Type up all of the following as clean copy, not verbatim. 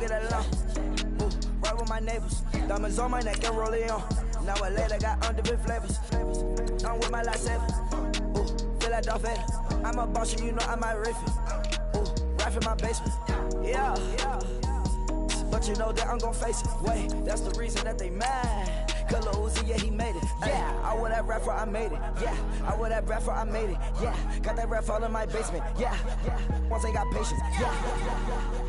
get along. Ooh, right with my neighbors. Diamonds on my neck and rolling on. Now I later got undefeated flavors. I'm with my lightsaber. Ooh, feel like Darth Vader. I'm a boss, you know I might riff it. Ooh, right in my basement. Yeah. But you know that I'm gon' face it. Wait, that's the reason that they mad. Color Uzi, yeah, he made it. Yeah, I wear that rapper, I made it. Yeah, I wear that rapper, I made it. Yeah, got that rap all in my basement. Yeah. Once I got patience. Yeah.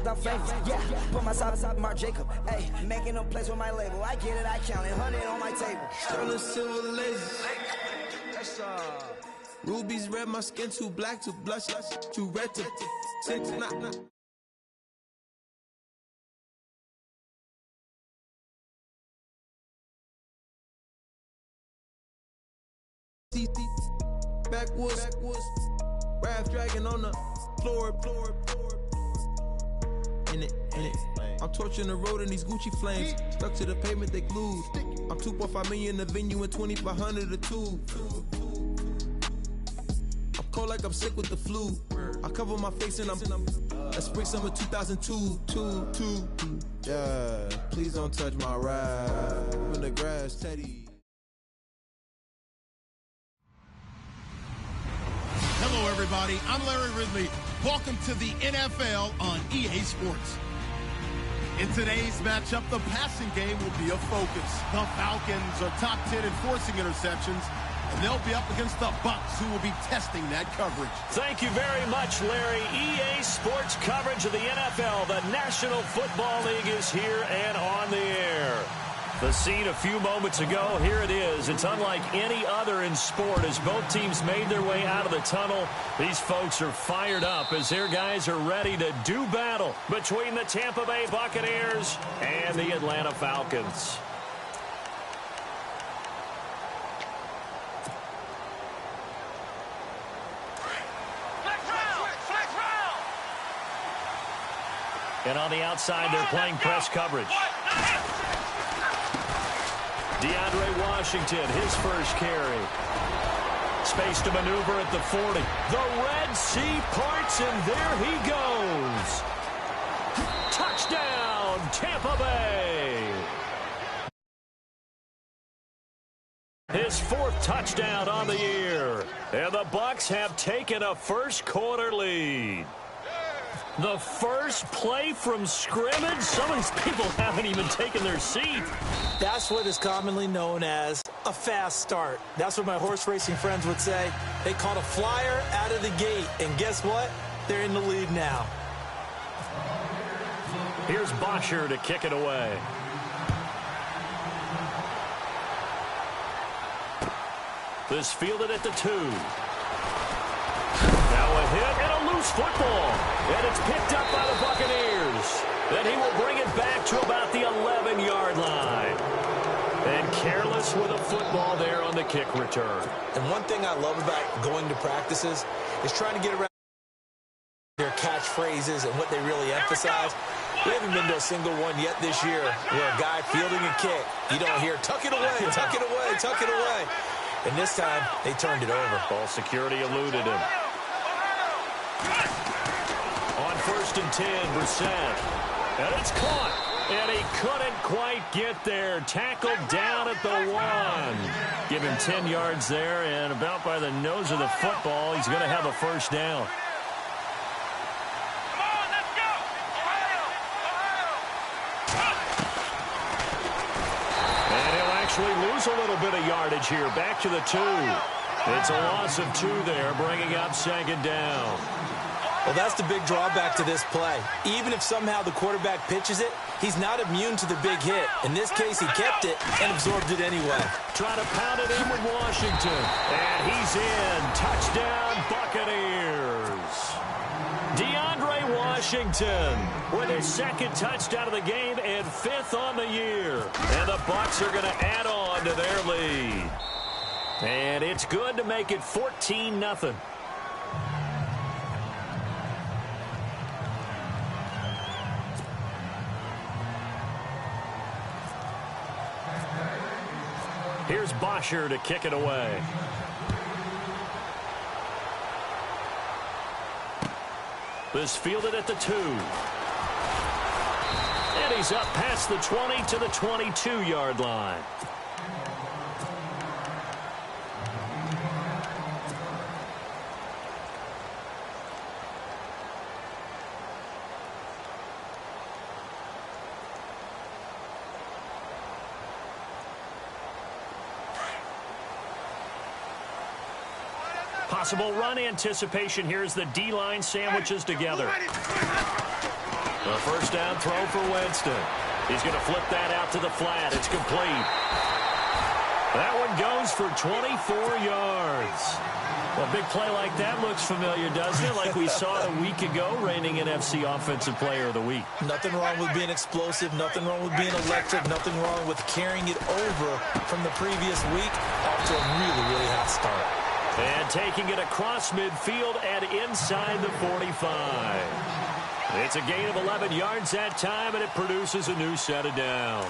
I'm famous. Yeah, put myself inside Mark Jacob. Hey, making no place with my label. I get it, I count it. 100 on my table. Turn silver laser. Rubies red, my skin too black to blush. Too red to six. Nah. Backwoods, Raph dragging on the floor. In it. I'm torching the road in these Gucci flames. Stuck to the pavement, they glued. I'm 2.5 million in the venue and 2,500 a tube. I'm cold like I'm sick with the flu. I cover my face and I'm spring summer 2002. Yeah, please don't touch my ride. In the grass, Teddy. Hello, everybody. I'm Larry Ridley. Welcome to the NFL on EA Sports. In today's matchup, the passing game will be a focus. The Falcons are top 10 in forcing interceptions, and they'll be up against the Bucs, who will be testing that coverage. Thank you very much, Larry. EA Sports coverage of the NFL. The National Football League is here and on the air. The scene a few moments ago, here it is. It's unlike any other in sport as both teams made their way out of the tunnel. These folks are fired up as their guys are ready to do battle between the Tampa Bay Buccaneers and the Atlanta Falcons. And on the outside, they're playing press coverage. DeAndre Washington, his first carry. Space to maneuver at the 40. The Red Sea parts, and there he goes. Touchdown, Tampa Bay. His fourth touchdown on the year. And the Bucs have taken a first-quarter lead. The first play from scrimmage. Some of these people haven't even taken their seat. That's what is commonly known as a fast start. That's what my horse racing friends would say. They caught a flyer out of the gate, and guess what? They're in the lead now. Here's Bosher to kick it away. This fielded at the 2. Now a hit and a loose football. And it's picked up by the Buccaneers. Then he will bring it back to about the 11-yard line. And careless with a football there on the kick return. And one thing I love about going to practices is trying to get around their catchphrases and what they really emphasize. We haven't been to a single one yet this year where a guy fielding a kick, you don't hear, tuck it away, tuck it away, tuck it away. And this time, they turned it over. Ball security eluded him. On 1st and 10, Brissett. And it's caught. And he couldn't quite get there. Tackled down at the 1. Give him 10 yards there, and about by the nose of the football, he's going to have a first down. Lose a little bit of yardage here. Back to the 2. It's a loss of 2 there, bringing up 2nd down. Well, that's the big drawback to this play. Even if somehow the quarterback pitches it, he's not immune to the big hit. In this case, he kept it and absorbed it anyway. Trying to pound it in with Washington. And he's in. Touchdown, Buccaneers. DeAndre Washington with his 2nd touchdown of the game and 5th on the year. And the Bucs are going to add on to their lead. And it's good to make it 14-0. Here's Bosher to kick it away. This fielded at the 2. He's up past the 20 to the 22-yard line. Possible run anticipation here as the D-line sandwiches together. A first down throw for Winston. He's going to flip that out to the flat. It's complete. That one goes for 24 yards. A big play like that looks familiar, doesn't it? Like we saw it a week ago, reigning NFC Offensive Player of the Week. Nothing wrong with being explosive. Nothing wrong with being electric. Nothing wrong with carrying it over from the previous week off to a really, really hot start. And taking it across midfield and inside the 45. It's a gain of 11 yards that time, and it produces a new set of downs.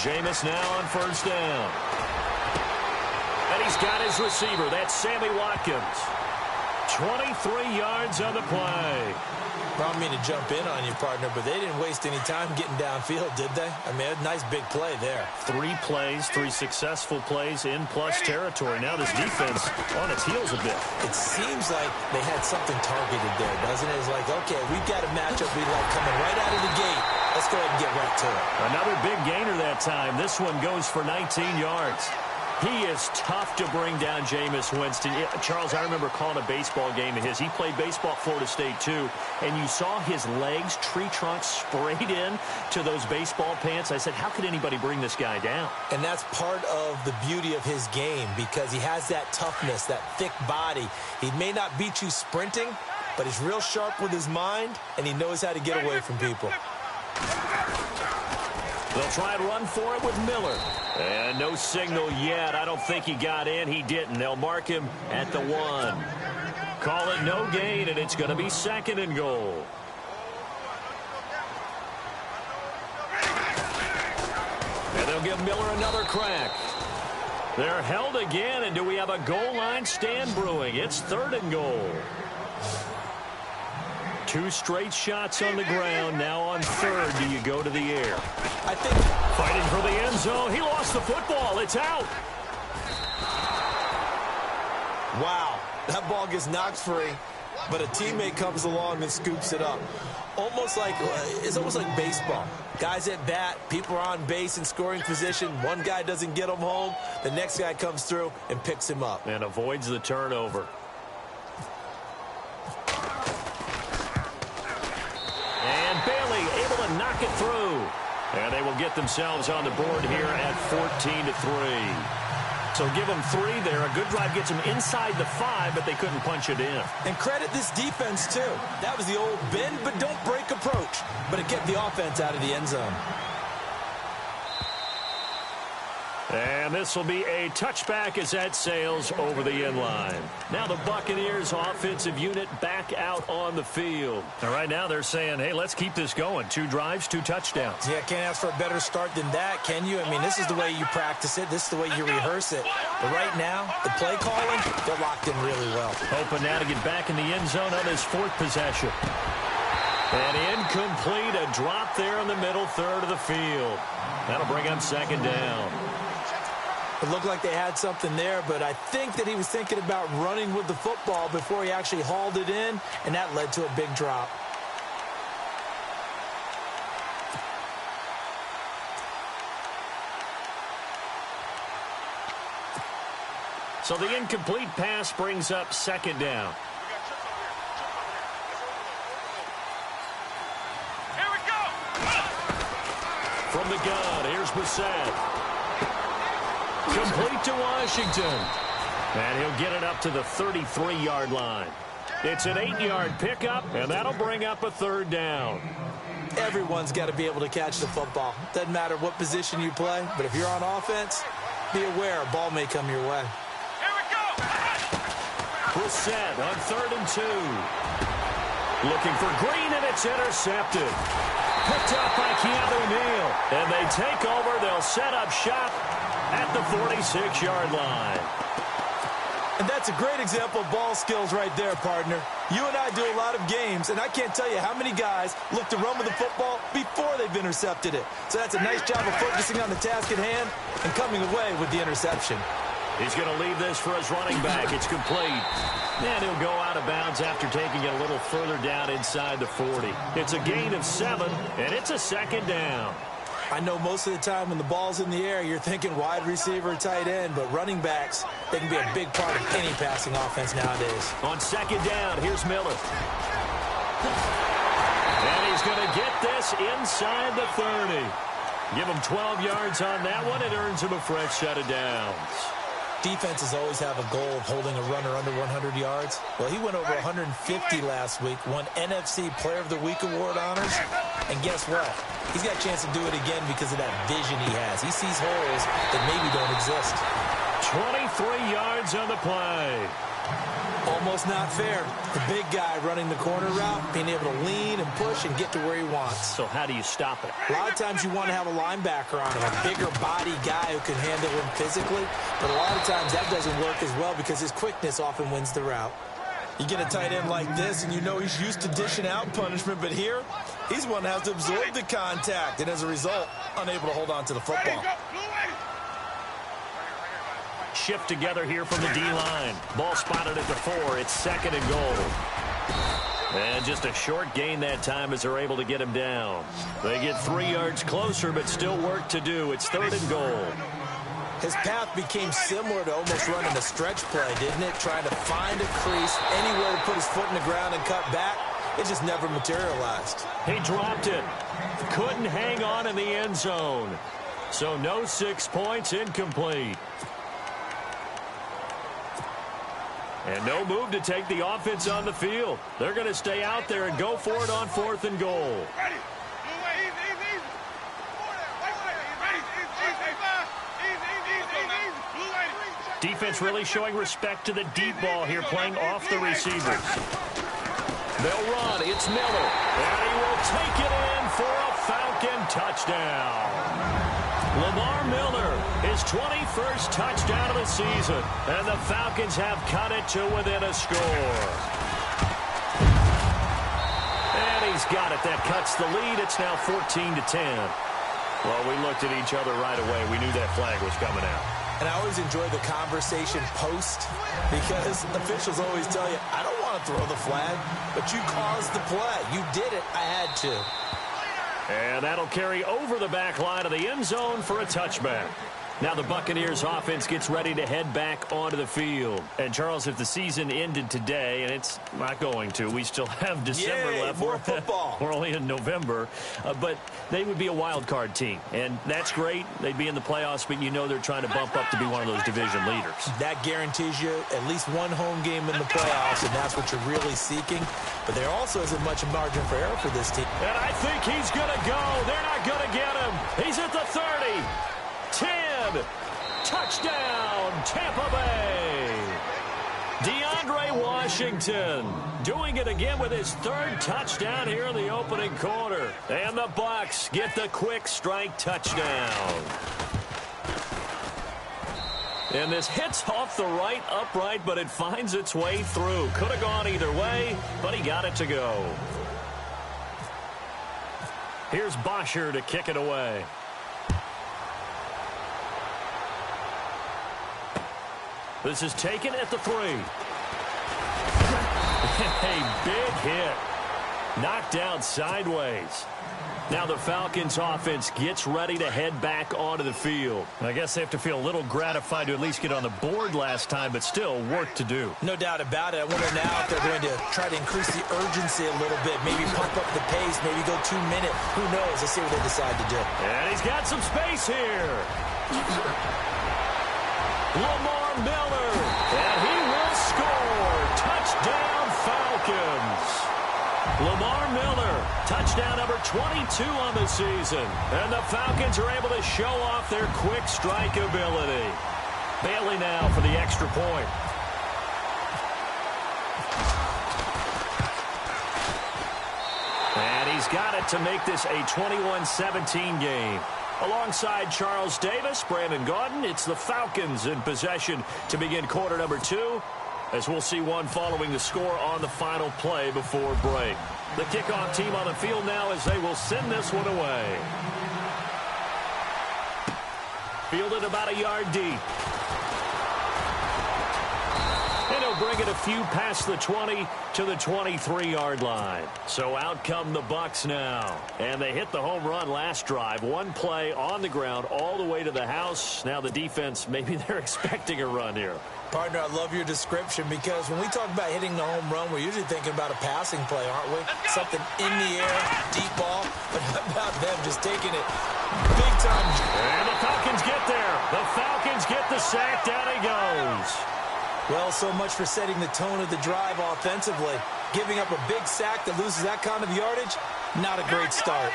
Jameis now on first down. And he's got his receiver. That's Sammy Watkins. 23 yards on the play. I don't mean to jump in on you, partner, but they didn't waste any time getting downfield, did they? I mean, a nice big play there. 3 plays, 3 successful plays in plus territory. Now this defense on its heels a bit. It seems like they had something targeted there, doesn't it? It's like, okay, we've got a matchup we like coming right out of the gate. Let's go ahead and get right to it. Another big gainer that time. This one goes for 19 yards. He is tough to bring down Jameis Winston. Charles, I remember calling a baseball game of his. He played baseball at Florida State, too, and you saw his legs, tree trunks sprayed in to those baseball pants. I said, how could anybody bring this guy down? And that's part of the beauty of his game because he has that toughness, that thick body. He may not beat you sprinting, but he's real sharp with his mind, and he knows how to get away from people. They'll try and run for it with Miller. And no signal yet. I don't think he got in. He didn't. They'll mark him at the 1. Call it no gain, and it's going to be 2nd and goal. And they'll give Miller another crack. They're held again, and do we have a goal line stand brewing? It's 3rd and goal. 2 straight shots on the ground. Now on 3rd, do you go to the air? I think fighting for the end zone. He lost the football. It's out. Wow, that ball gets knocked free, but a teammate comes along and scoops it up. It's almost like baseball. Guys at bat, people are on base in scoring position. One guy doesn't get him home. The next guy comes through and picks him up. And avoids the turnover. And Bailey able to knock it through. And they will get themselves on the board here at 14-3. So give them 3 there. A good drive gets them inside the 5, but they couldn't punch it in. And credit this defense, too. That was the old bend but don't break approach. But it kept the offense out of the end zone. And this will be a touchback as that sails over the end line. Now the Buccaneers offensive unit back out on the field. And right now they're saying, hey, let's keep this going. 2 drives, 2 touchdowns. Yeah, can't ask for a better start than that, can you? I mean, this is the way you practice it. This is the way you rehearse it. But right now, the play calling, they're locked in really well. Hoping now to get back in the end zone on his 4th possession. And incomplete, a drop there in the middle 3rd of the field. That'll bring up 2nd down. It looked like they had something there, but I think that he was thinking about running with the football before he actually hauled it in, and that led to a big drop. So the incomplete pass brings up 2nd down. Here we go. From the gun, here's Brissett. Complete to Washington. And he'll get it up to the 33-yard line. It's an 8-yard pickup, and that'll bring up a 3rd down. Everyone's got to be able to catch the football. Doesn't matter what position you play, but if you're on offense, be aware a ball may come your way. Here we go. Brissett on 3rd and 2. Looking for Green, and it's intercepted. Picked up by Keanu Neal. And they take over. They'll set up shop at the 46-yard line. And that's a great example of ball skills right there, partner. You and I do a lot of games, and I can't tell you how many guys look to run with the football before they've intercepted it. So that's a nice job of focusing on the task at hand and coming away with the interception. He's going to leave this for his running back. It's complete. And he'll go out of bounds after taking it a little further down inside the 40. It's a gain of 7, and it's a second down. I know most of the time when the ball's in the air, you're thinking wide receiver, tight end, but running backs, they can be a big part of any passing offense nowadays. On second down, here's Miller. And he's going to get this inside the 30. Give him 12 yards on that one. It earns him a fresh set of downs. Defenses always have a goal of holding a runner under 100 yards. Well, he went over 150 last week, won NFC Player of the Week award honors. And guess what? He's got a chance to do it again because of that vision he has. He sees holes that maybe don't exist. 23 yards on the play. Almost not fair. The big guy running the corner route, being able to lean and push and get to where he wants. So how do you stop it? A lot of times you want to have a linebacker on him, a bigger body guy who can handle him physically. But a lot of times that doesn't work as well because his quickness often wins the route. You get a tight end like this, and you know he's used to dishing out punishment. But here, he's one that has to absorb the contact, and as a result, unable to hold on to the football. Shift together here from the D-line. Ball spotted at the 4. It's second and goal. And just a short gain that time as they're able to get him down. They get 3 yards closer, but still work to do. It's third and goal. His path became similar to almost running a stretch play, didn't it? Trying to find a crease, anywhere to put his foot in the ground and cut back. It just never materialized. He dropped it. Couldn't hang on in the end zone. So no 6 points, incomplete. And no move to take the offense on the field. They're going to stay out there and go for it on 4th and goal. Defense really showing respect to the deep ball here, playing off the receivers. They'll run. It's Miller. And he will take it in for a Falcon touchdown. Lamar Miller, his 21st touchdown of the season. And the Falcons have cut it to within a score. And he's got it. That cuts the lead. It's now 14-10. Well, we looked at each other right away. We knew that flag was coming out. And I always enjoy the conversation post because officials always tell you, I don't want to throw the flag, but you caused the play. You did it. I had to. And that'll carry over the back line of the end zone for a touchback. Now the Buccaneers offense gets ready to head back onto the field. And, Charles, if the season ended today, and it's not going to, we still have December left. More football. We're only in November. But they would be a wild card team. And that's great. They'd be in the playoffs, but you know they're trying to bump up to be one of those division leaders. That guarantees you at least one home game in the playoffs, and that's what you're really seeking. But there also isn't much margin for error for this team. And I think he's going to go. They're not going to get him. He's at the 30. 10. Touchdown, Tampa Bay. DeAndre Washington doing it again with his 3rd touchdown here in the opening quarter. And the Bucs get the quick strike touchdown. And this hits off the right upright, but it finds its way through. Could have gone either way, but he got it to go. Here's Bosher to kick it away. This is taken at the 3. A big hit. Knocked down sideways. Now the Falcons offense gets ready to head back onto the field. I guess they have to feel a little gratified to at least get on the board last time, but still work to do. No doubt about it. I wonder now if they're going to try to increase the urgency a little bit, maybe pump up the pace, maybe go 2 minute. Who knows? Let's see what they decide to do. And he's got some space here. Lamar Miller, and he will score. Touchdown, Falcons. Lamar Miller, touchdown number 22 on the season. And the Falcons are able to show off their quick strike ability. Bailey now for the extra point. And he's got it to make this a 21-17 game. Alongside Charles Davis, Brandon Gaudin, it's the Falcons in possession to begin quarter number 2, as we'll see one following the score on the final play before break. The kickoff team on the field now as they will send this one away. Fielded about a yard deep. And he'll bring it a few past the 20 to the 23-yard line. So out come the Bucs now. And they hit the home run last drive. One play on the ground all the way to the house. Now the defense, maybe they're expecting a run here. Partner, I love your description because when we talk about hitting the home run, we're usually thinking about a passing play, aren't we? Something in the air, deep ball. But how about them just taking it big time? And the Falcons get there. The Falcons get the sack. Down he goes. Well, so much for setting the tone of the drive offensively. Giving up a big sack that loses that kind of yardage, not a great start.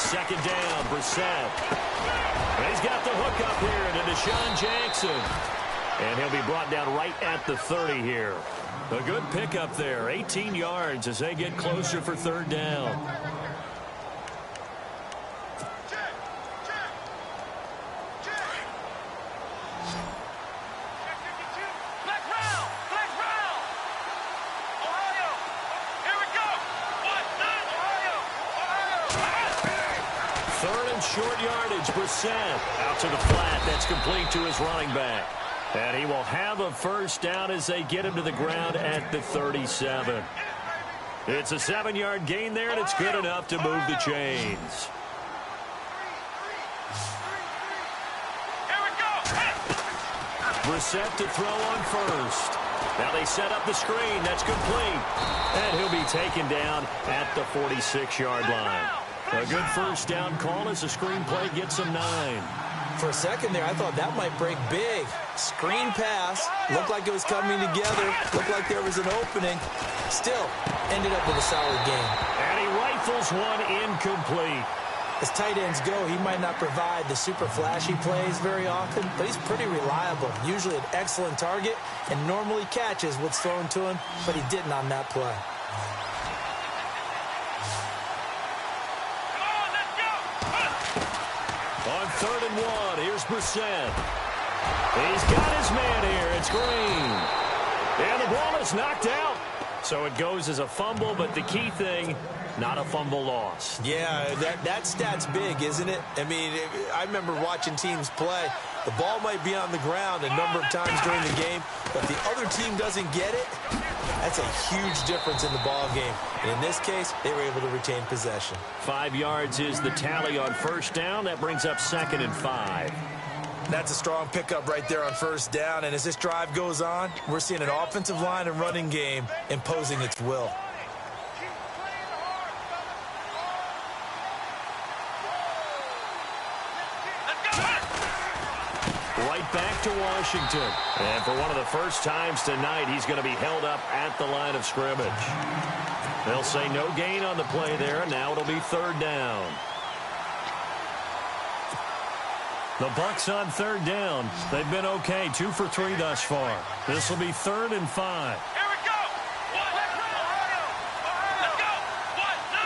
Second down, Brissett. He's got the hook up here to Deshaun Jackson. And he'll be brought down right at the 30 here. A good pickup there. 18 yards as they get closer for third down. Third and short yardage. Brissett out to the flat. That's complete to his running back. And he will have a first down as they get him to the ground at the 37. It's a 7-yard gain there, and it's good enough to move the chains. Brissett to throw on first. Now they set up the screen. That's complete. And he'll be taken down at the 46-yard line. A good first down call as the screen play gets him 9. For a second there, I thought that might break big. Screen pass. Looked like it was coming together. Looked like there was an opening. Still, ended up with a solid game. And he rifles one incomplete. As tight ends go, he might not provide the super flashy plays very often, but he's pretty reliable. Usually an excellent target and normally catches what's thrown to him, but he didn't on that play. On 3rd and 1, here's Brissett. He's got his man here. It's Green. And the ball is knocked out. So it goes as a fumble, but the key thing, not a fumble loss. Yeah, that stat's big, isn't it? I mean, I remember watching teams play. The ball might be on the ground a number of times during the game, but the other team doesn't get it. That's a huge difference in the ball game. And in this case, they were able to retain possession. 5 yards is the tally on first down. That brings up 2nd and 5. That's a strong pickup right there on first down. And as this drive goes on, we're seeing an offensive line and running game imposing its will. Right back to Washington. And for one of the first times tonight, he's going to be held up at the line of scrimmage. They'll say no gain on the play there, and now it'll be 3rd down. The Bucs on 3rd down. They've been okay, 2 for 3 thus far. This will be 3rd and 5. Here we go. Let's go. 1, 2.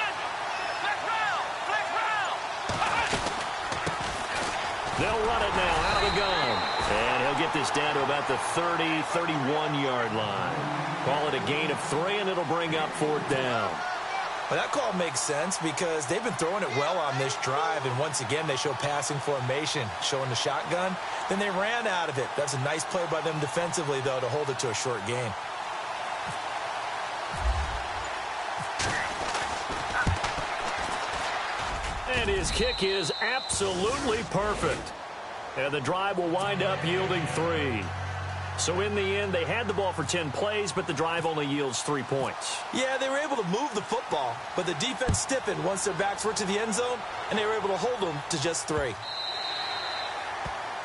Let's round. They'll run it now out of the gun. And he'll get this down to about the 30, 31-yard line. Call it a gain of 3, and it'll bring up 4th down. Well, that call makes sense because they've been throwing it well on this drive, and once again, they show passing formation, showing the shotgun. Then they ran out of it. That's a nice play by them defensively, though, to hold it to a short gain. And his kick is absolutely perfect. And the drive will wind up yielding 3. So in the end, they had the ball for 10 plays, but the drive only yields 3 points. Yeah, they were able to move the football, but the defense stiffened once their backs were to the end zone, and they were able to hold them to just 3.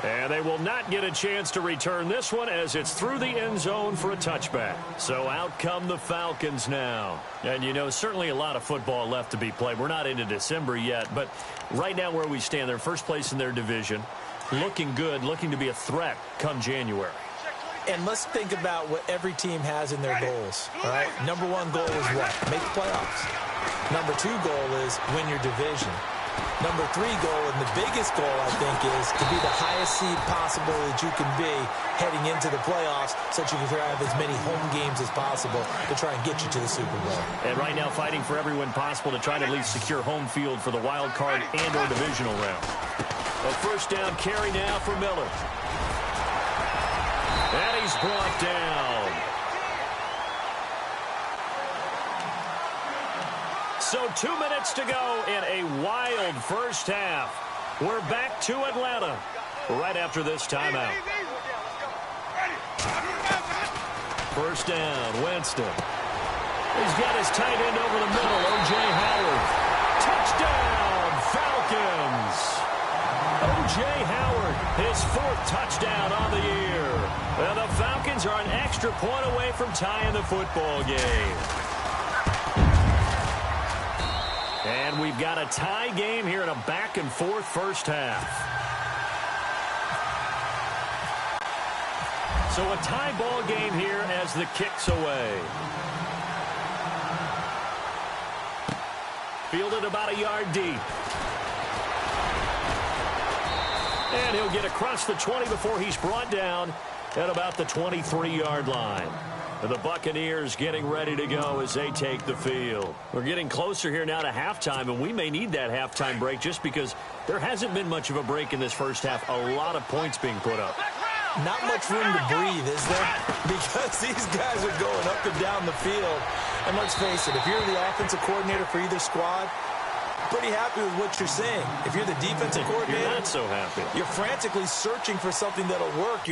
And they will not get a chance to return this one as it's through the end zone for a touchback. So out come the Falcons now. And, you know, certainly a lot of football left to be played. We're not into December yet, but right now where we stand, they're first place in their division. Looking good, looking to be a threat come January. And let's think about what every team has in their goals, all right? Number one goal is what? Make the playoffs. Number two goal is win your division. Number three goal, and the biggest goal, I think, is to be the highest seed possible that you can be heading into the playoffs so that you can have as many home games as possible to try and get you to the Super Bowl. And right now fighting for every win possible to try to at least secure home field for the wild card and or divisional round. A first down carry now for Miller. And he's brought down. So 2 minutes to go in a wild first half. We're back to Atlanta right after this timeout. First down, Winston. He's got his tight end over the middle, O.J. Howard. Touchdown, Falcons. O.J. Howard, his fourth touchdown on the year. And the Falcons are an extra point away from tying the football game. And we've got a tie game here in a back-and-forth first half. So a tie ball game here as the kick's away. Fielded about a yard deep. And he'll get across the 20 before he's brought down at about the 23-yard line. And the Buccaneers getting ready to go as they take the field. We're getting closer here now to halftime, and we may need that halftime break just because there hasn't been much of a break in this first half. A lot of points being put up. Not much room to breathe, is there? Because these guys are going up and down the field. And let's face it, if you're the offensive coordinator for either squad, pretty happy with what you're seeing. If you're the defensive coordinator, you're not so happy. You're frantically searching for something that'll work.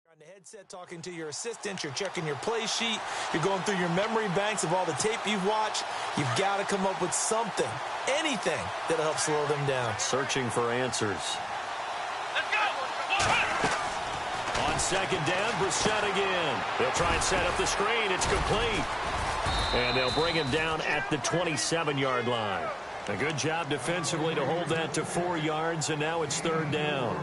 On the headset, talking to your assistant, you're checking your play sheet, you're going through your memory banks of all the tape you've watched. You've got to come up with something, anything that'll help slow them down. Searching for answers. Let's go. On second down, Brissett again. They'll try and set up the screen. It's complete. And they'll bring him down at the 27-yard line. A good job defensively to hold that to 4 yards, and now it's third down.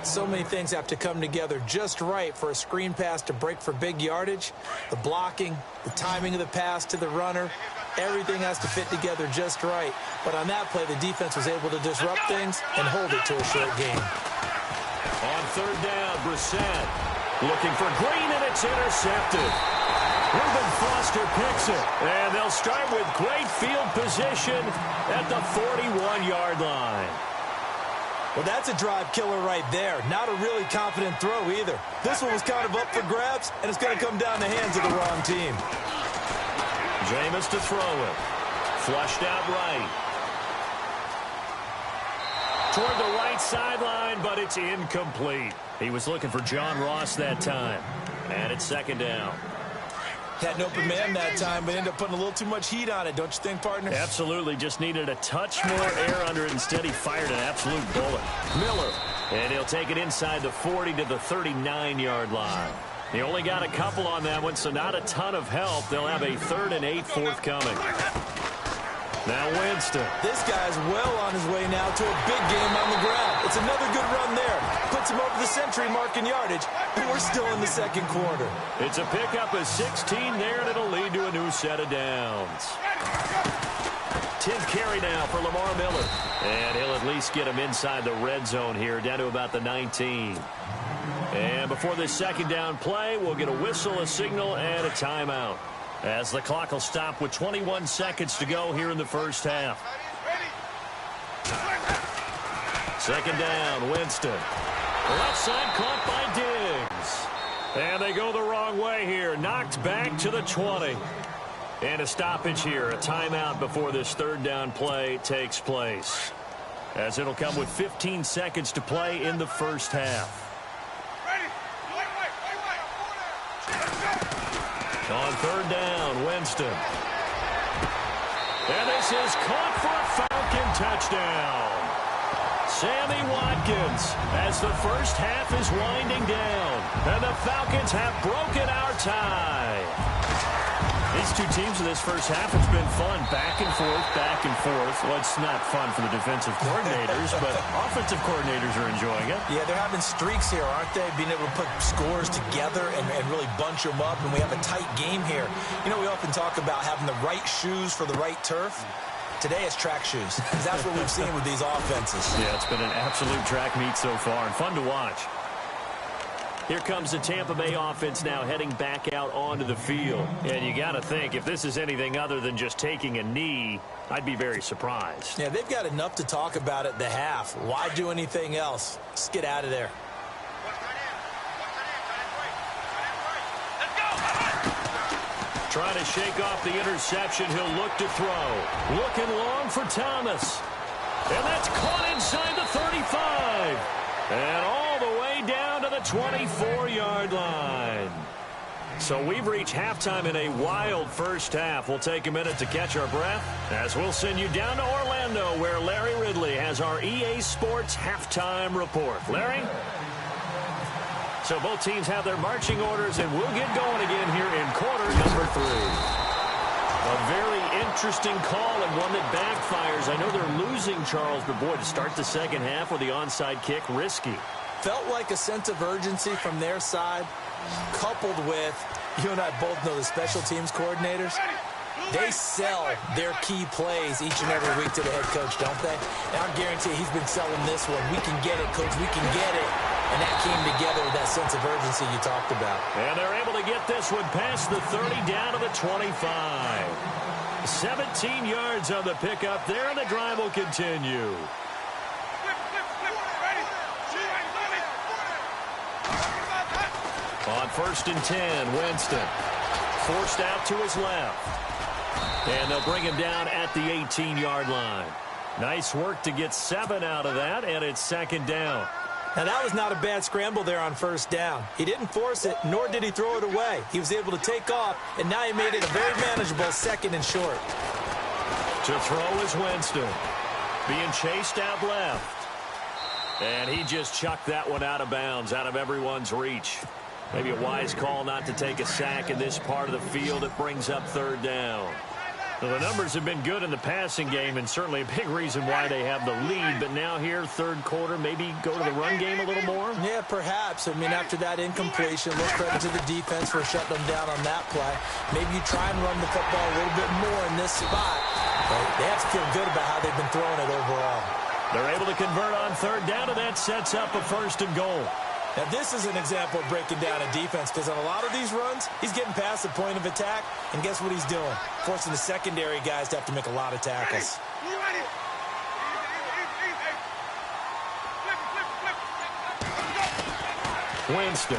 So many things have to come together just right for a screen pass to break for big yardage. The blocking, the timing of the pass to the runner, everything has to fit together just right. But on that play, the defense was able to disrupt things and hold it to a short gain. On third down, Brissett looking for Green, and it's intercepted. Reuben Foster picks it, and they'll start with great field position at the 41-yard line. Well, that's a drive killer right there. Not a really confident throw either. This one was kind of up for grabs, and it's going to come down the hands of the wrong team. Jameis to throw it. Flushed out right. Toward the right sideline, but it's incomplete. He was looking for John Ross that time. And it's second down. Had an open man that time, but ended up putting a little too much heat on it, don't you think, partner? Absolutely. Just needed a touch more air under it. Instead, he fired an absolute bullet. Miller. And he'll take it inside the 40 to the 39-yard line. He only got a couple on that one, so not a ton of help. They'll have a 3rd and 8 forthcoming. Now Winston. This guy's well on his way now to a big game on the ground. It's another good run there. Puts him over the century mark in yardage, and we're still in the second quarter. It's a pickup of 16 there, and it'll lead to a new set of downs. 10th carry now for Lamar Miller. And he'll at least get him inside the red zone here, down to about the 19. And before this second down play, we'll get a whistle, a signal, and a timeout, as the clock will stop with 21 seconds to go here in the first half. Second down, Winston. Left side caught by Diggs. And they go the wrong way here. Knocked back to the 20. And a stoppage here, a timeout before this third down play takes place. As it'll come with 15 seconds to play in the first half. On third down, Winston. And this is caught for a Falcon touchdown. Sammy Watkins as the first half is winding down. And the Falcons have broken our tie. These two teams in this first half, it's been fun. Back and forth, back and forth. Well, it's not fun for the defensive coordinators, but offensive coordinators are enjoying it. Yeah, they're having streaks here, aren't they? Being able to put scores together and really bunch them up, and we have a tight game here. You know, we often talk about having the right shoes for the right turf. Today it's track shoes. That's what we've seen with these offenses. Yeah, it's been an absolute track meet so far, and fun to watch. Here comes the Tampa Bay offense now heading back out onto the field. And you got to think, if this is anything other than just taking a knee, I'd be very surprised. Yeah, they've got enough to talk about at the half. Why do anything else? Just get out of there. Trying to shake off the interception. He'll look to throw. Looking long for Thomas. And that's caught inside the 35. And all the way down to the 24-yard line. So we've reached halftime in a wild first half. We'll take a minute to catch our breath as we'll send you down to Orlando, where Larry Ridley has our EA Sports halftime report. Larry? So both teams have their marching orders, and we'll get going again here in quarter number 3. A very interesting call and one that backfires. I know they're losing Charles, but boy, to start the second half with the onside kick, risky. Felt like a sense of urgency from their side, coupled with, you and I both know the special teams coordinators. They sell their key plays each and every week to the head coach, don't they? And I guarantee he's been selling this one. We can get it, coach. We can get it. And that came together with that sense of urgency you talked about. And they're able to get this one past the 30 down to the 25. 17 yards on the pickup there, and the drive will continue. On 1st and 10, Winston forced out to his left. And they'll bring him down at the 18-yard line. Nice work to get 7 out of that, and it's 2nd down. Now, that was not a bad scramble there on 1st down. He didn't force it, nor did he throw it away. He was able to take off, and now he made it a very manageable 2nd and short. To throw is Winston. Being chased out left. And he just chucked that one out of bounds, out of everyone's reach. Maybe a wise call not to take a sack in this part of the field. It brings up 3rd down. Well, the numbers have been good in the passing game, and certainly a big reason why they have the lead. But now here, 3rd quarter, maybe go to the run game a little more? Yeah, perhaps. I mean, after that incompletion, a little credit to the defense for shutting them down on that play. Maybe you try and run the football a little bit more in this spot. But they have to feel good about how they've been throwing it overall. They're able to convert on 3rd down, and that sets up a 1st and goal. Now, this is an example of breaking down a defense, because on a lot of these runs, he's getting past the point of attack, and guess what he's doing? Forcing the secondary guys to have to make a lot of tackles. Winston.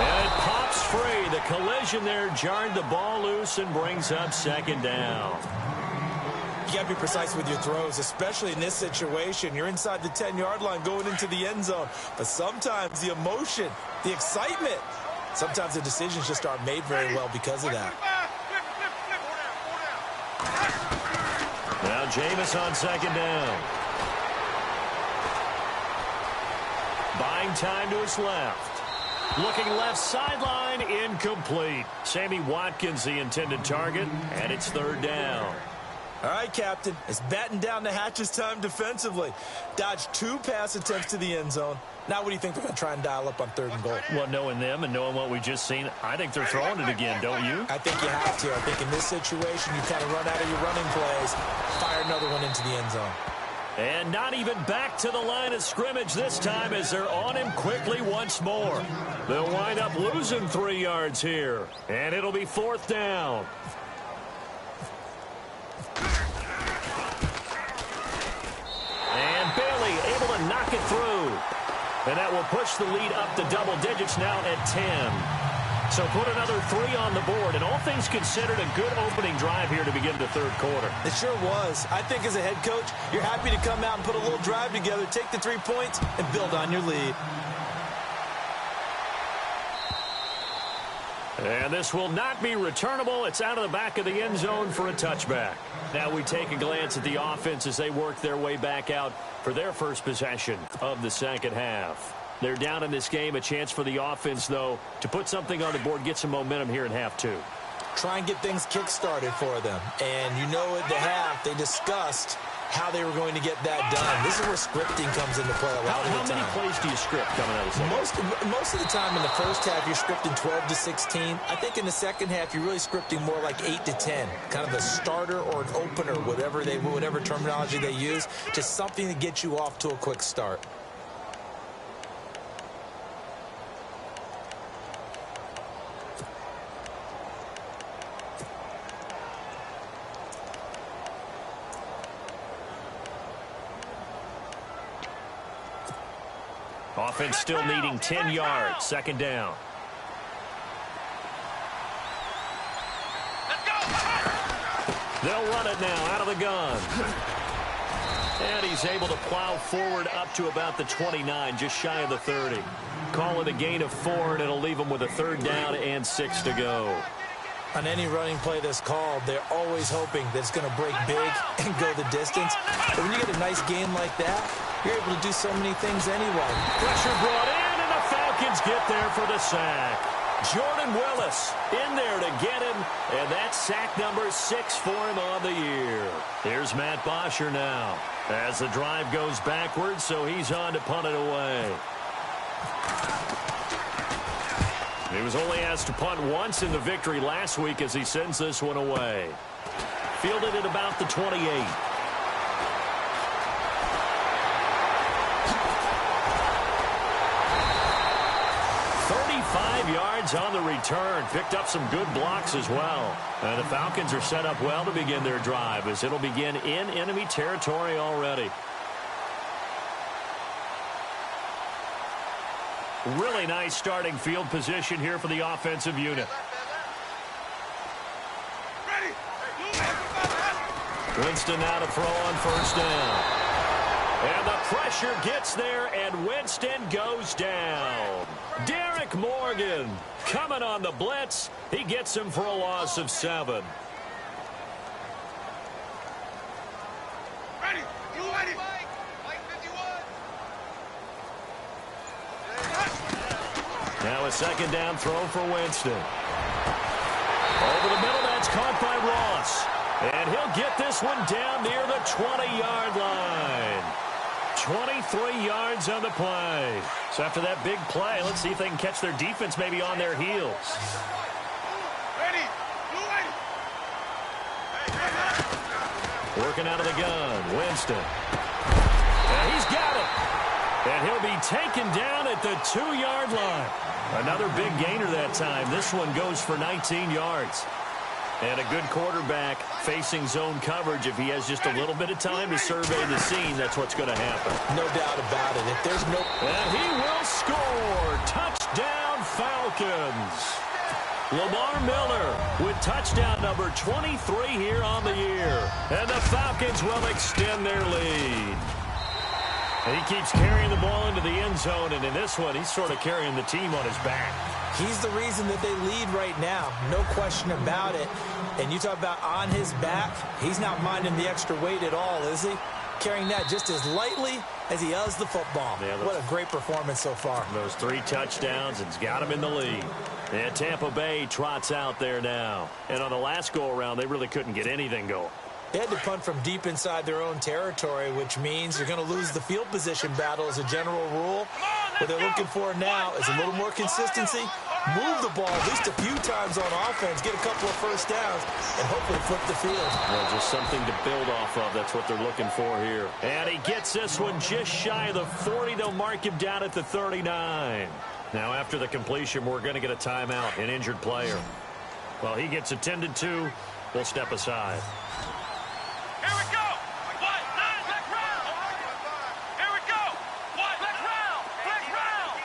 And it pops free. The collision there jarred the ball loose and brings up 2nd down. You got to be precise with your throws, especially in this situation. You're inside the 10-yard line going into the end zone. But sometimes the emotion, the excitement, sometimes the decisions just aren't made very well because of that. Now Jameis on 2nd down. Buying time to his left. Looking left sideline, incomplete. Sammy Watkins the intended target, and it's 3rd down. All right, Captain, it's batten down the hatches time defensively. Dodged 2 pass attempts to the end zone. Now what do you think they're going to try and dial up on 3rd and goal? Well, knowing them and knowing what we just seen, I think they're throwing it again, don't you? I think you have to. I think in this situation, you kind of run out of your running plays, fire another one into the end zone. And not even back to the line of scrimmage this time as they're on him quickly once more. They'll wind up losing 3 yards here, and it'll be 4th down. And Bailey able to knock it through. And that will push the lead up to double digits now at 10. So put another 3 on the board, and all things considered, a good opening drive here to begin the third quarter. It sure was. I think as a head coach, you're happy to come out and put a little drive together, take the 3 points, and build on your lead. And this will not be returnable. It's out of the back of the end zone for a touchback. Now we take a glance at the offense as they work their way back out for their first possession of the second half. They're down in this game. A chance for the offense, though, to put something on the board, get some momentum here in half 2. Try and get things kick-started for them. And you know at the half, they discussed how they were going to get that done. This is where scripting comes into play a lot of the time. How many plays do you script coming out of the second? Most of the time in the first half, you're scripting 12 to 16. I think in the second half, you're really scripting more like 8 to 10. Kind of a starter or an opener, whatever terminology they use. Just something to get you off to a quick start. Offense still needing 10 yards. Second down. They'll run it now out of the gun. And he's able to plow forward up to about the 29, just shy of the 30. Call it a gain of 4, and it'll leave them with a third down and 6 to go. On any running play that's called, they're always hoping that it's going to break big and go the distance. But when you get a nice game like that, you're able to do so many things anyway. Pressure brought in, and the Falcons get there for the sack. Jordan Willis in there to get him, and that's sack number 6 for him on the year. Here's Matt Bosher now as the drive goes backwards, so he's on to punt it away. He was only asked to punt once in the victory last week as he sends this one away. Fielded at about the 28. 35 yards on the return. Picked up some good blocks as well. And the Falcons are set up well to begin their drive as it'll begin in enemy territory already. Really nice starting field position here for the offensive unit. Winston now to throw on first down. And the pressure gets there, and Winston goes down. Derek Morgan coming on the blitz. He gets him for a loss of 7. Ready. You ready? Now a second down throw for Winston. Over the middle, that's caught by Ross. And he'll get this one down near the 20-yard line. 23 yards on the play. So after that big play, let's see if they can catch their defense maybe on their heels. Ready. Working out of the gun, Winston. And he's got it. And he'll be taken down at the 2-yard line. Another big gainer that time. This one goes for 19 yards. And a good quarterback facing zone coverage. If he has just a little bit of time to survey the scene, that's what's going to happen. No doubt about it. If there's no... And he will score. Touchdown, Falcons. Lamar Miller with touchdown number 23 here on the year. And the Falcons will extend their lead. And he keeps carrying the ball into the end zone, and in this one, he's sort of carrying the team on his back. He's the reason that they lead right now. No question about it. And you talk about on his back, he's not minding the extra weight at all, is he? Carrying that just as lightly as he does the football. Yeah, what a great performance so far. Those 3 touchdowns, it's got him in the lead. And Tampa Bay trots out there now. And on the last go-around, they really couldn't get anything going. They had to punt from deep inside their own territory, which means you're going to lose the field position battle as a general rule. What they're looking for now is a little more consistency, move the ball at least a few times on offense, get a couple of first downs, and hopefully flip the field. Well, just something to build off of. That's what they're looking for here. And he gets this one just shy of the 40. They'll mark him down at the 39. Now, after the completion, we're going to get a timeout, an injured player. Well, he gets attended to. We'll step aside. Here we go. What? Black round. Here we go. What? Black round. Black round.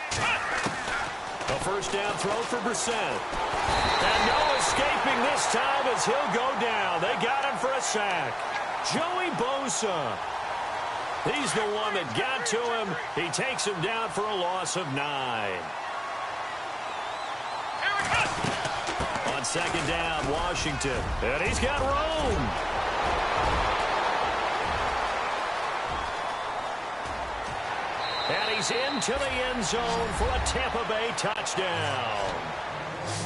A first down throw for Brissett. And no escaping this time as he'll go down. They got him for a sack. Joey Bosa. He's the one that got to him. He takes him down for a loss of 9. On second down, Washington. And he's got room. And he's into the end zone for a Tampa Bay touchdown.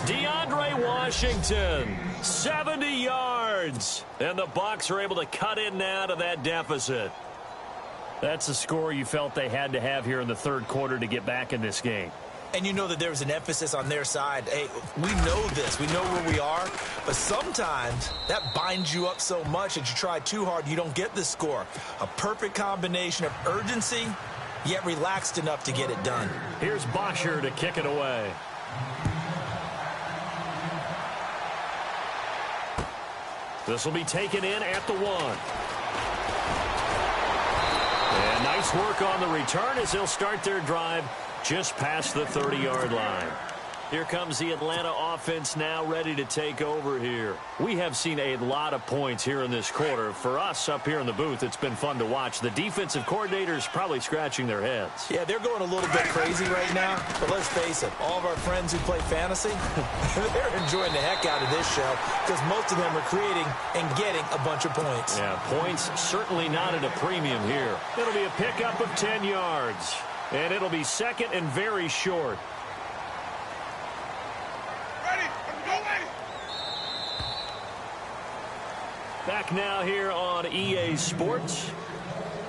DeAndre Washington, 70 yards. And the Bucs are able to cut in now to that deficit. That's a score you felt they had to have here in the third quarter to get back in this game. And you know that there was an emphasis on their side. Hey, we know this. We know where we are. But sometimes that binds you up so much that you try too hard, you don't get the score. A perfect combination of urgency, yet relaxed enough to get it done. Here's Bosher to kick it away. This will be taken in at the 1. And nice work on the return as they'll start their drive just past the 30-yard line. Here comes the Atlanta offense now ready to take over here. We have seen a lot of points here in this quarter. For us up here in the booth, it's been fun to watch. The defensive coordinators probably scratching their heads. Yeah, they're going a little bit crazy right now. But let's face it, all of our friends who play fantasy, they're enjoying the heck out of this show because most of them are creating and getting a bunch of points. Yeah, points certainly not at a premium here. It'll be a pickup of 10 yards. And it'll be second and very short. Back now here on EA Sports.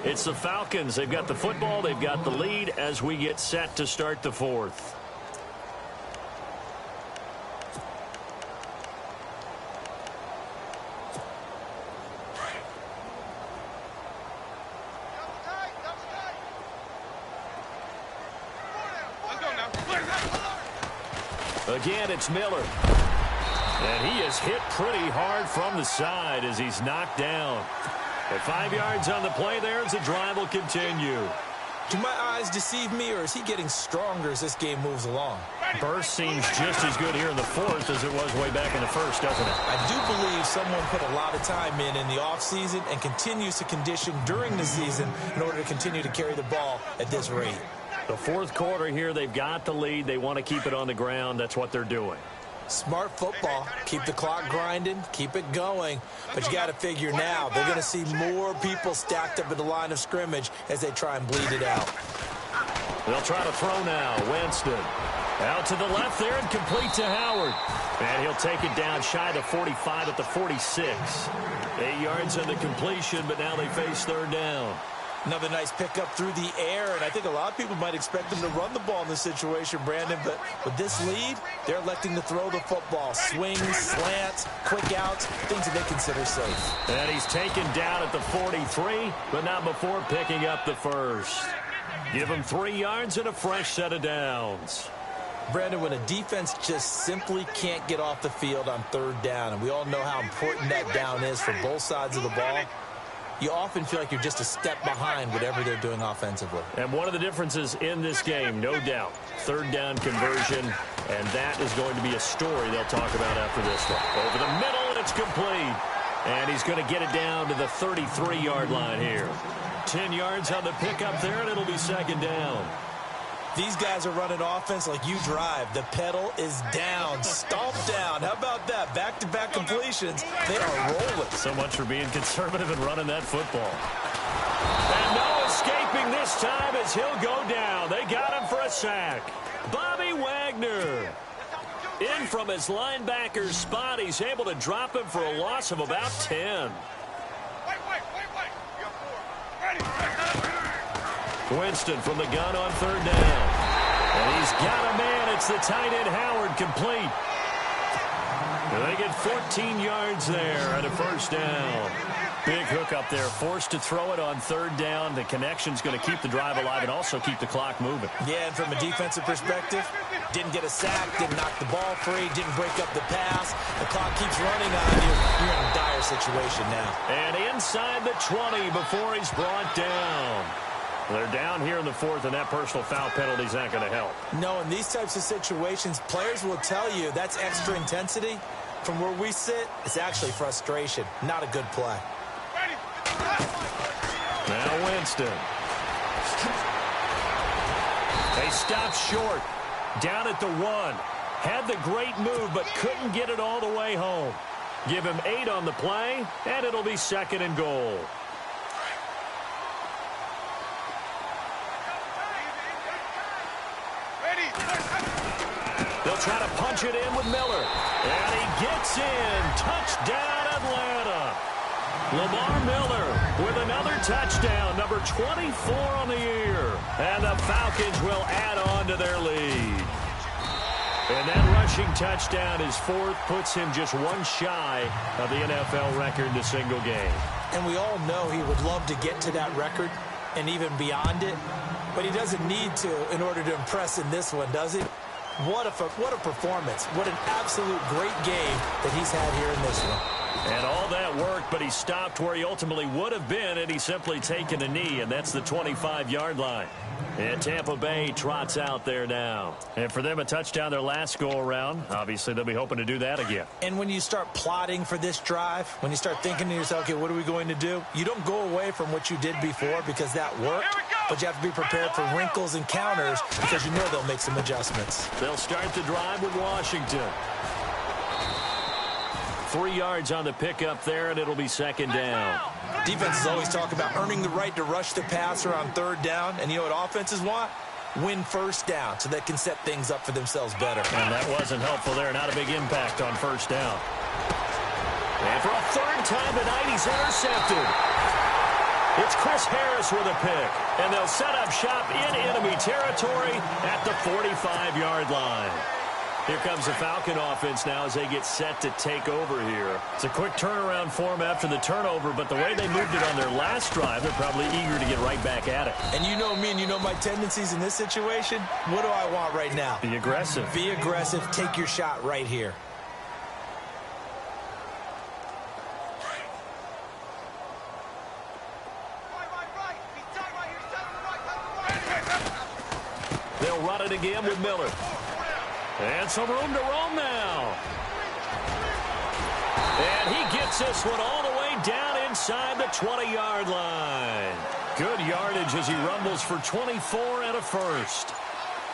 It's the Falcons. They've got the football. They've got the lead as we get set to start the fourth. Again, it's Miller. And he is hit pretty hard from the side as he's knocked down. But 5 yards on the play there as the drive will continue. Do my eyes deceive me, or is he getting stronger as this game moves along? Burst seems just as good here in the fourth as it was way back in the first, doesn't it? I do believe someone put a lot of time in the offseason and continues to condition during the season in order to continue to carry the ball at this rate. The fourth quarter here, they've got the lead. They want to keep it on the ground. That's what they're doing. Smart football. Keep the clock grinding. Keep it going. But you got to figure now they're going to see more people stacked up at the line of scrimmage as they try and bleed it out. They'll try to throw now. Winston out to the left there and complete to Howard. And he'll take it down shy of the 45 at the 46. 8 yards on the completion, but now they face third down. Another nice pickup through the air, and I think a lot of people might expect them to run the ball in this situation, Brandon, but with this lead, they're electing to throw the football. Swings, slants, quick outs, things that they consider safe. And he's taken down at the 43, but not before picking up the first. Give him 3 yards and a fresh set of downs. Brandon, when a defense just simply can't get off the field on third down, and we all know how important that down is for both sides of the ball, you often feel like you're just a step behind whatever they're doing offensively. And one of the differences in this game, no doubt, third down conversion, and that is going to be a story they'll talk about after this one. Over the middle, and it's complete. And he's going to get it down to the 33-yard line here. 10 yards on the pickup there, and it'll be second down. These guys are running offense like you drive. The pedal is down, stomped down. How about that? Back-to-back completions. They are rolling. So much for being conservative and running that football. And no escaping this time as he'll go down. They got him for a sack. Bobby Wagner. In from his linebacker's spot. He's able to drop him for a loss of about 10. Winston from the gun on third down. And he's got a man. It's the tight end Howard complete. And they get 14 yards there and a first down. Big hook up there. Forced to throw it on third down. The connection's going to keep the drive alive and also keep the clock moving. Yeah, and from a defensive perspective, didn't get a sack, didn't knock the ball free, didn't break up the pass. The clock keeps running on you. You're in a dire situation now. And inside the 20 before he's brought down. They're down here in the fourth, and that personal foul penalty is not going to help. No, in these types of situations, players will tell you that's extra intensity. From where we sit, it's actually frustration. Not a good play. Now Winston. They stopped short. Down at the 1. Had the great move, but couldn't get it all the way home. Give him 8 on the play, and it'll be 2nd and goal. They'll try to punch it in with Miller. And he gets in. Touchdown, Atlanta. Lamar Miller with another touchdown, number 24 on the year. And the Falcons will add on to their lead. And that rushing touchdown, his 4th, puts him just 1 shy of the NFL record in a single game. And we all know he would love to get to that record and even beyond it. But he doesn't need to in order to impress in this one, does he? What a performance. What an absolute great game that he's had here in this one. And all that work, but he stopped where he ultimately would have been, and he's simply taken a knee, and that's the 25-yard line. And Tampa Bay trots out there now. And for them, a touchdown their last go-around. Obviously, they'll be hoping to do that again. And when you start plotting for this drive, when you start thinking to yourself, okay, what are we going to do? You don't go away from what you did before because that worked. But you have to be prepared for wrinkles and counters because you know they'll make some adjustments. They'll start the drive with Washington. 3 yards on the pickup there, and it'll be 2nd down. Defenses always talk about earning the right to rush the passer on 3rd down. And you know what offenses want? Win 1st down so they can set things up for themselves better. And that wasn't helpful there. Not a big impact on 1st down. And for a 3rd time tonight, he's intercepted. It's Chris Harris with a pick. And they'll set up shop in enemy territory at the 45-yard line. Here comes the Falcon offense now as they get set to take over here. It's a quick turnaround for them after the turnover, but the way they moved it on their last drive, they're probably eager to get right back at it. And you know me and you know my tendencies in this situation. What do I want right now? Be aggressive. Be aggressive. Take your shot right here. They'll run it again with Miller. And some room to roam now. And he gets this one all the way down inside the 20-yard line. Good yardage as he rumbles for 24 and a 1st.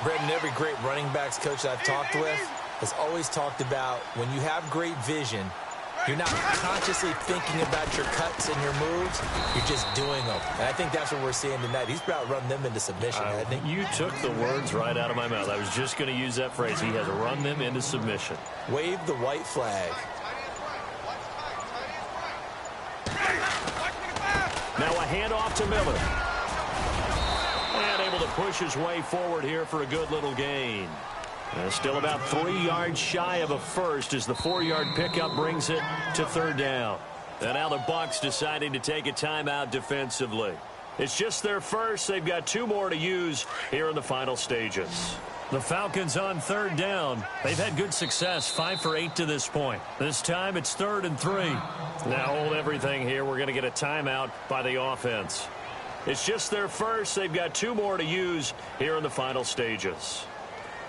Brendan, every great running backs coach I've talked with has always talked about when you have great vision, you're not consciously thinking about your cuts and your moves. You're just doing them. And I think that's what we're seeing tonight. He's about run them into submission, hasn't he? You took the words right out of my mouth. I was just going to use that phrase. He has run them into submission. Wave the white flag. Now a handoff to Miller. And able to push his way forward here for a good little gain. Still about 3 yards shy of a 1st as the 4-yard pickup brings it to 3rd down. And now the Bucs deciding to take a timeout defensively. It's just their 1st. They've got 2 more to use here in the final stages. The Falcons on 3rd down. They've had good success, 5 for 8 to this point. This time it's 3rd and 3. Now hold everything here. We're going to get a timeout by the offense. It's just their 1st. They've got 2 more to use here in the final stages.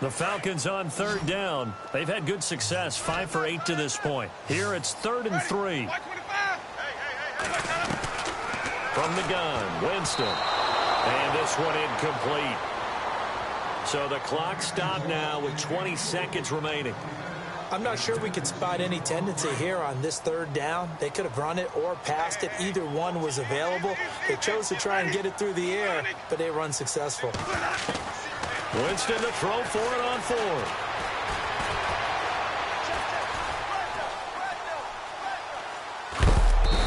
The Falcons on 3rd down. They've had good success, 5 for 8 to this point. Here it's 3rd and 3. From the gun, Winston. And this one incomplete. So the clock stopped now with 20 seconds remaining. I'm not sure we could spot any tendency here on this 3rd down. They could have run it or passed it. Either one was available. They chose to try and get it through the air, but they were unsuccessful. Winston to throw for it on 4th.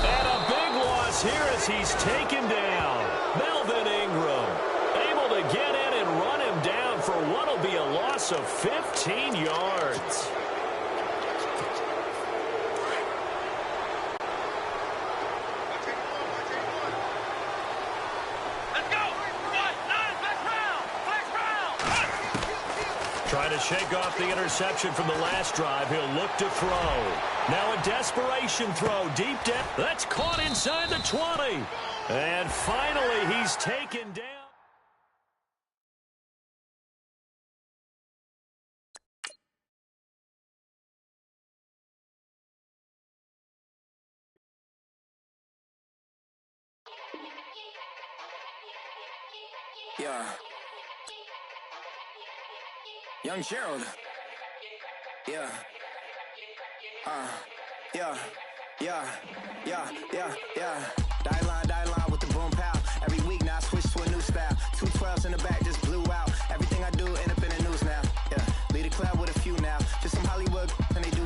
And a big loss here as he's taken down. Melvin Ingram able to get in and run him down for what will be a loss of 15 yards. Trying to shake off the interception from the last drive. He'll look to throw. Now a desperation throw deep down. That's caught inside the 20. And finally, he's taken down. Yeah. Young Gerald. Yeah. Yeah. Die line with the boom pow. Every week now I switch to a new style. 212's in the back just blew out. Everything I do end up in the news now. Yeah. Lead a club with a few now. Just some Hollywood and they do.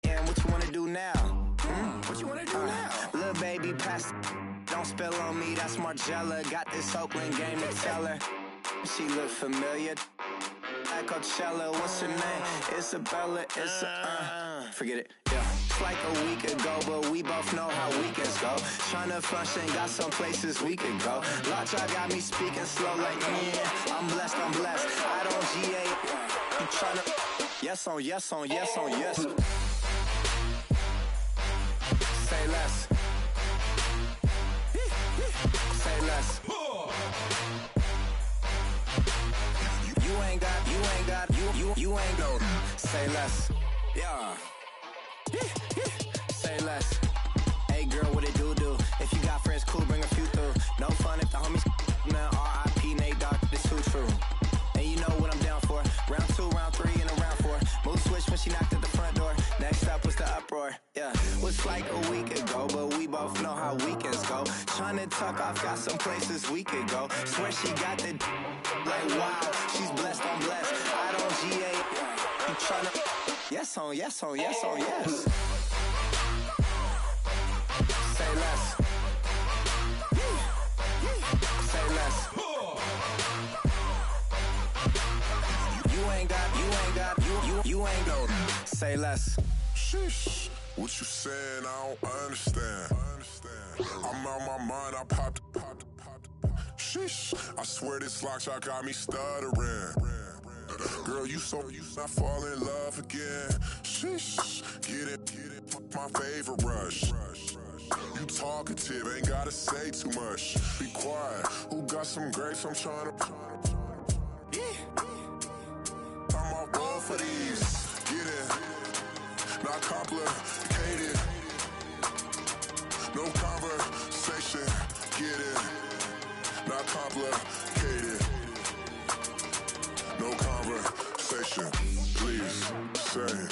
And what you wanna do now? What you wanna do now? Little baby, pass. Don't spill on me, that's Margella. Got this Oakland game to tell her. She look familiar. At Coachella, what's her name? Isabella, forget it, yeah. It's like a week ago, but we both know how weekends go. Tryna function, got some places we could go. Lockjaw got me speaking slow like, yeah, I'm blessed. I don't GA, I'm tryna, yes on yes. Say less. Say less. You ain't go. Say less. Yeah. Say less. Hey girl, what it do? If you got friends, cool, bring a few through. No fun if the homies man. R.I.P. Nate Dogg, this too true. And you know what I'm down for. Round 2, round 3, and a round 4. Move switch when she knocked at the front door. Next up was the uproar. Yeah. Was like a week ago, but we both know how weekends go. Tryna tuck off, got some places we could go. Swear she got the like wow, she's blessed, I'm blessed. I don't GA, I'm tryna yes on yes. Say less. Say less. You ain't go. Say less. Sheesh. What you saying? I don't understand. I'm out my mind. I popped. Sheesh. I swear this lockjaw got me stuttering. Girl, you not fall in love again. Sheesh. Get it. My favorite rush. You talkative, ain't gotta say too much. Be quiet. Who got some grapes? I'm trying to. I'm all roll for these. Get it. Not complicated. No conversation. Get it. Not complicated. No conversation. Please say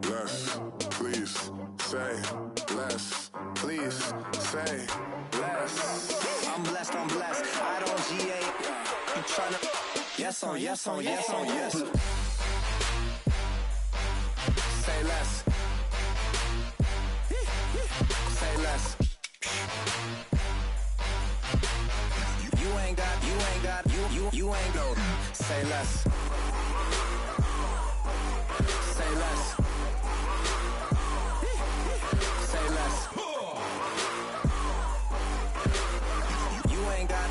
less. Please say less. Please say less. I'm blessed. I don't GA. I'm tryna yes on yes. Say less. Say less. You ain't got. You ain't go. Say less. Say less. Say less. You ain't got.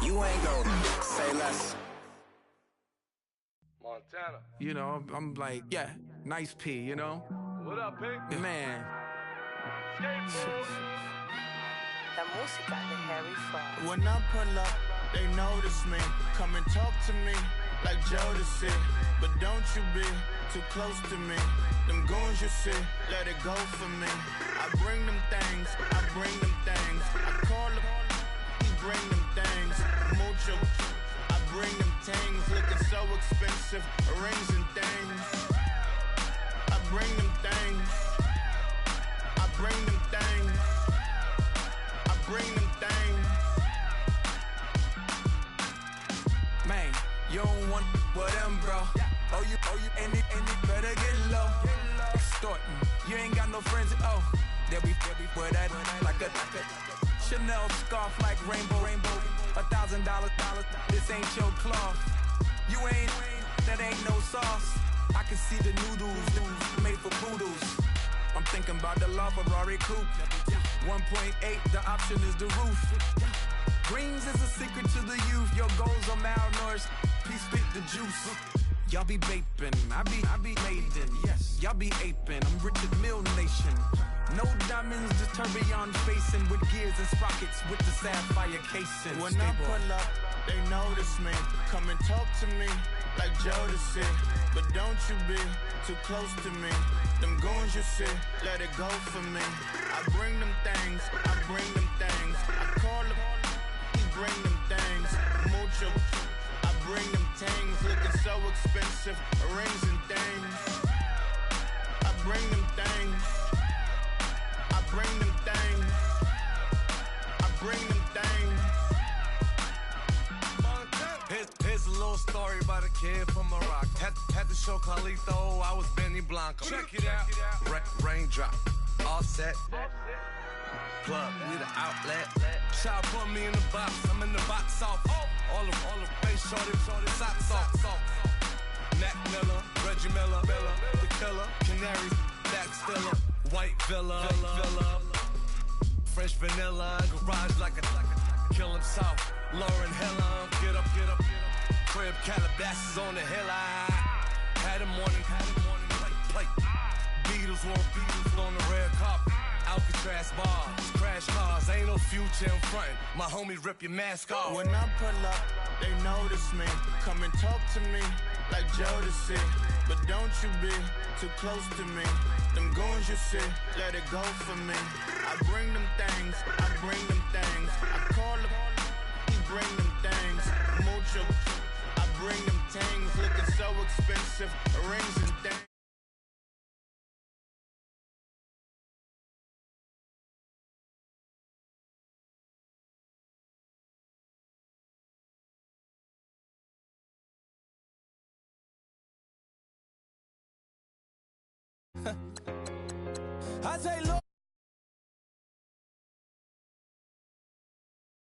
You ain't go. Say less. Montana. You know, I'm like, yeah, nice P, you know? What up, Pink? Man. La música de Harry Fraud. When I pull up, they notice me. Come and talk to me like Jodeci. But don't you be too close to me. Them goons you see, let it go for me. I bring them things. I call them, he bring them things. Mucho, I bring them things. Looking so expensive, rings and things. I bring them things. I bring them things. Bring them things. Man, you don't want with them, bro. Oh, you, and it better get low. Extorting, you ain't got no friends. Oh, they'll be for that like a Chanel scarf like rainbow. $1,000. This ain't your cloth. You ain't, that ain't no sauce. I can see the noodles made for poodles. I'm thinking about the LaFerrari coupe. 1.8, the option is the roof. Greens is a secret to the youth. Your goals are malnourished. Please spit the juice. Y'all be vaping, I be laden. Yes, y'all be aping. I'm Richard Mill Nation. No diamonds, just tourbillon facing with gears and sprockets with the sapphire casing. When I pull up, they notice me. Come and talk to me like Jodeci. But don't you be too close to me. Them goons you see, let it go for me. I bring them things. I call them, kid from Morocco. Had to show Carlito I was Benny Blanco. Check it out. Raindrop, offset. Plug, need an outlet. Child put me in the box, I'm in the box off. All the face shorty, socks off. Mac Miller, Reggie Miller, the killer, Canaries, back stiller, white villa, French vanilla, garage like a kill him soft. Lauren Hill, get up. Crib Calabasas on the hill. I had a morning plate. Beatles on the red carpet. Alcatraz bars, crash cars, ain't no future in front. My homie rip your mask off. When I pull up, they notice me. Come and talk to me like Jodeci. But don't you be too close to me. Them goons you see, let it go for me. I bring them things, I call them, he bring them things. Mucho, I bring them things. Looking so expensive, rings and things. I say, Lord,